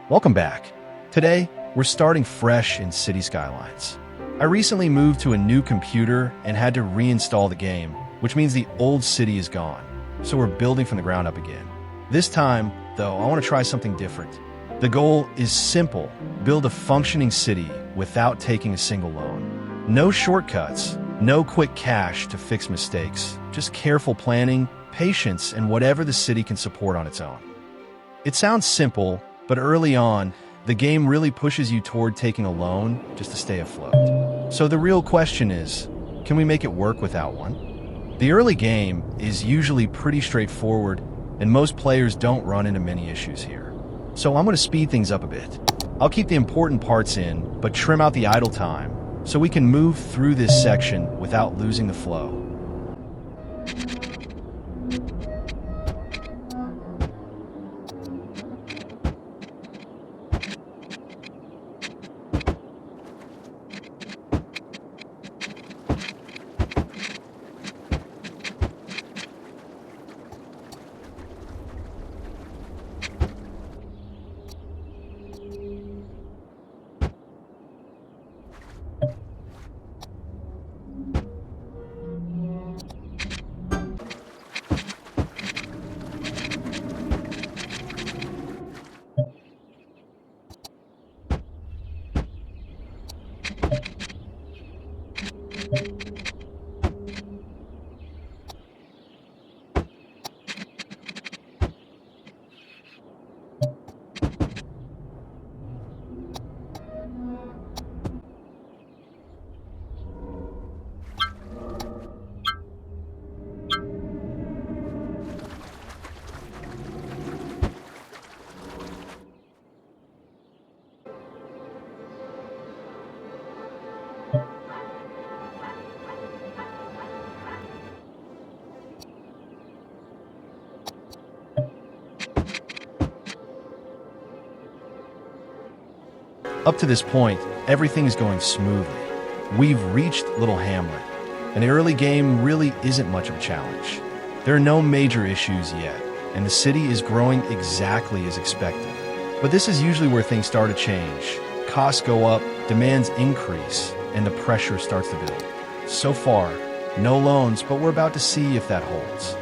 Welcome back. Today, we're starting fresh in City Skylines. I recently moved to a new computer and had to reinstall the game, which means the old city is gone. So we're building from the ground up again. This time, though, I want to try something different. The goal is simple: build a functioning city without taking a single loan. No shortcuts, no quick cash to fix mistakes, just careful planning, patience, and whatever the city can support on its own. It sounds simple, but early on, the game really pushes you toward taking a loan just to stay afloat. So the real question is, can we make it work without one? The early game is usually pretty straightforward, and most players don't run into many issues here. So I'm going to speed things up a bit. I'll keep the important parts in, but trim out the idle time, so we can move through this section without losing the flow. Up to this point, everything is going smoothly. We've reached Little Hamlet, and the early game really isn't much of a challenge. There are no major issues yet, and the city is growing exactly as expected. But this is usually where things start to change. Costs go up, demands increase, and the pressure starts to build. So far, no loans, but we're about to see if that holds.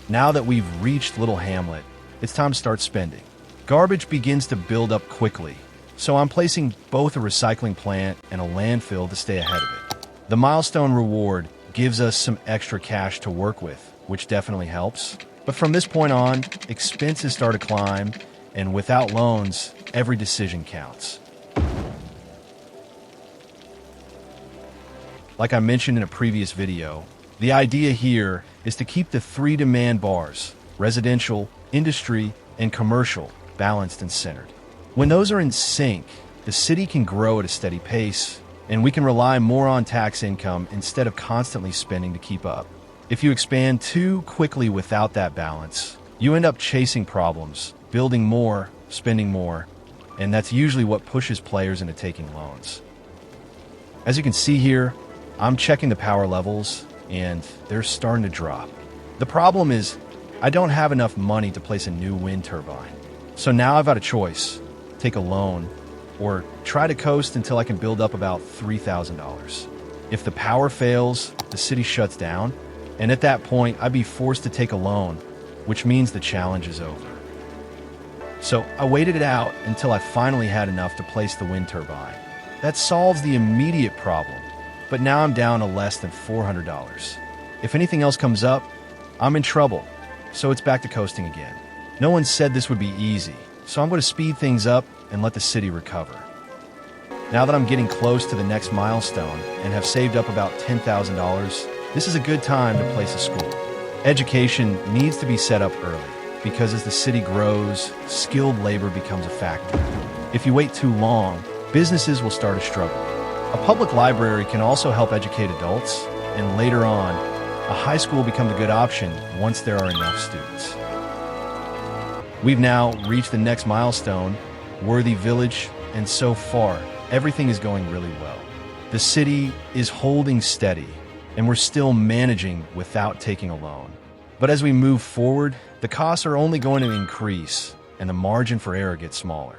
Now that we've reached Little Hamlet, it's time to start spending. Garbage begins to build up quickly, so I'm placing both a recycling plant and a landfill to stay ahead of it. The milestone reward gives us some extra cash to work with, which definitely helps. But from this point on, expenses start to climb, and without loans, every decision counts. Like I mentioned in a previous video, the idea here is to keep the three demand bars, residential, industry, and commercial, balanced and centered. When those are in sync, the city can grow at a steady pace, and we can rely more on tax income instead of constantly spending to keep up. If you expand too quickly without that balance, you end up chasing problems, building more, spending more, and that's usually what pushes players into taking loans. As you can see here, I'm checking the power levels, and they're starting to drop. The problem is, I don't have enough money to place a new wind turbine. So now I've got a choice: take a loan, or try to coast until I can build up about $3,000. If the power fails, the city shuts down, and at that point, I'd be forced to take a loan, which means the challenge is over. So I waited it out until I finally had enough to place the wind turbine. That solves the immediate problem, but now I'm down to less than $400. If anything else comes up, I'm in trouble, so it's back to coasting again. No one said this would be easy, so I'm going to speed things up and let the city recover. Now that I'm getting close to the next milestone and have saved up about $10,000, this is a good time to place a school. Education needs to be set up early, because as the city grows, skilled labor becomes a factor. If you wait too long, businesses will start to struggle. A public library can also help educate adults, and later on, a high school will become a good option once there are enough students. We've now reached the next milestone, Worthy Village, and so far, everything is going really well. The city is holding steady, and we're still managing without taking a loan. But as we move forward, the costs are only going to increase, and the margin for error gets smaller.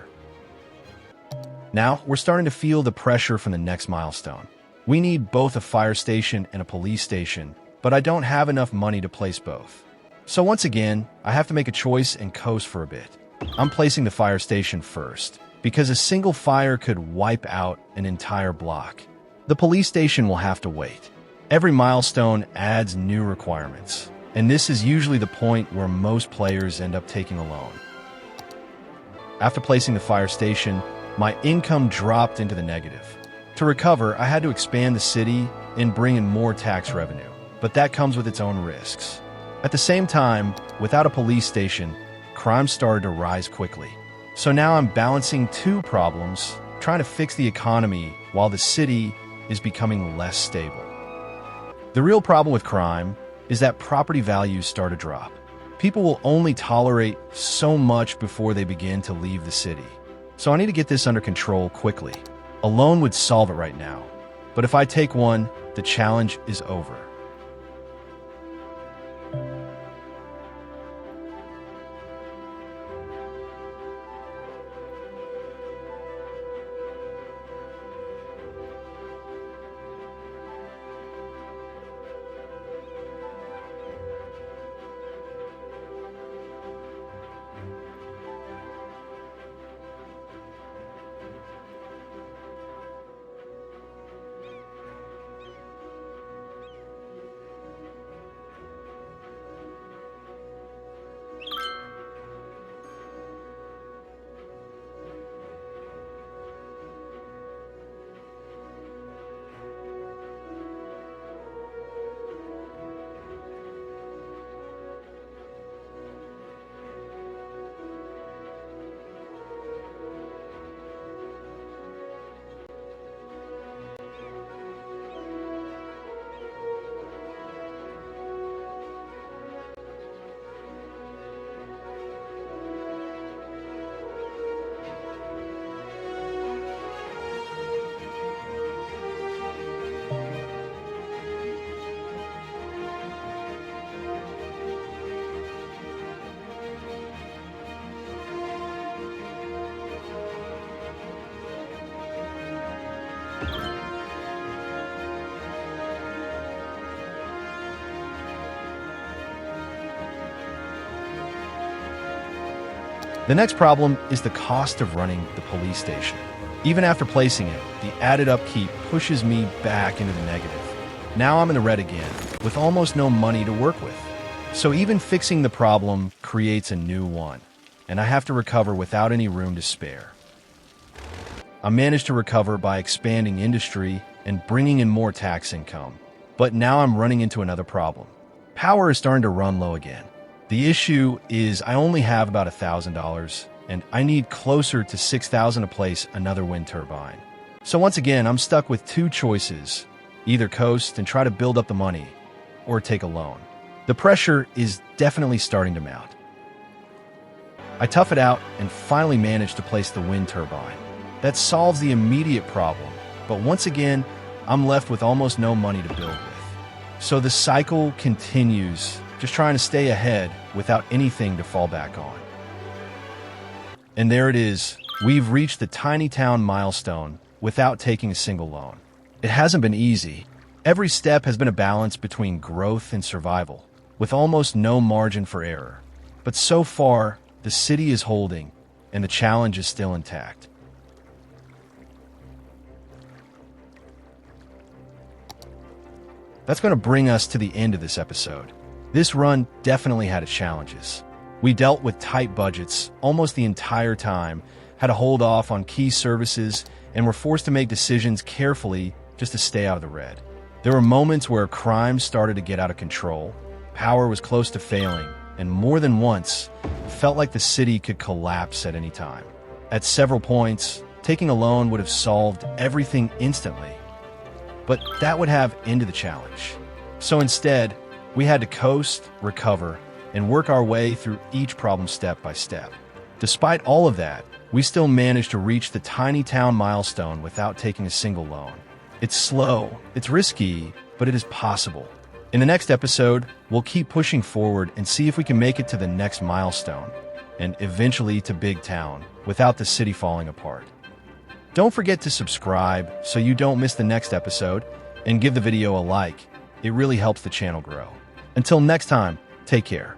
Now, we're starting to feel the pressure from the next milestone. We need both a fire station and a police station, but I don't have enough money to place both. So once again, I have to make a choice and coast for a bit. I'm placing the fire station first, because a single fire could wipe out an entire block. The police station will have to wait. Every milestone adds new requirements, and this is usually the point where most players end up taking a loan. After placing the fire station, my income dropped into the negative. To recover, I had to expand the city and bring in more tax revenue, but that comes with its own risks. At the same time, without a police station, crime started to rise quickly. So now I'm balancing two problems, trying to fix the economy while the city is becoming less stable. The real problem with crime is that property values start to drop. People will only tolerate so much before they begin to leave the city. So I need to get this under control quickly. A loan would solve it right now, but if I take one, the challenge is over. The next problem is the cost of running the police station. Even after placing it, the added upkeep pushes me back into the negative. Now I'm in the red again, with almost no money to work with. So even fixing the problem creates a new one, and I have to recover without any room to spare. I managed to recover by expanding industry and bringing in more tax income, but now I'm running into another problem. Power is starting to run low again. The issue is I only have about $1,000, and I need closer to $6,000 to place another wind turbine. So once again, I'm stuck with two choices: either coast and try to build up the money, or take a loan. The pressure is definitely starting to mount. I tough it out and finally manage to place the wind turbine. That solves the immediate problem, but once again, I'm left with almost no money to build with. So the cycle continues, just trying to stay ahead without anything to fall back on. And there it is. We've reached the tiny town milestone without taking a single loan. It hasn't been easy. Every step has been a balance between growth and survival, with almost no margin for error. But so far, the city is holding, and the challenge is still intact. That's going to bring us to the end of this episode. This run definitely had its challenges. We dealt with tight budgets almost the entire time, had to hold off on key services, and were forced to make decisions carefully just to stay out of the red. There were moments where crime started to get out of control, power was close to failing, and more than once, it felt like the city could collapse at any time. At several points, taking a loan would have solved everything instantly, but that would have ended the challenge. So instead, we had to coast, recover, and work our way through each problem step by step. Despite all of that, we still managed to reach the tiny town milestone without taking a single loan. It's slow, it's risky, but it is possible. In the next episode, we'll keep pushing forward and see if we can make it to the next milestone, and eventually to Big Town, without the city falling apart. Don't forget to subscribe so you don't miss the next episode, and give the video a like. It really helps the channel grow. Until next time, take care.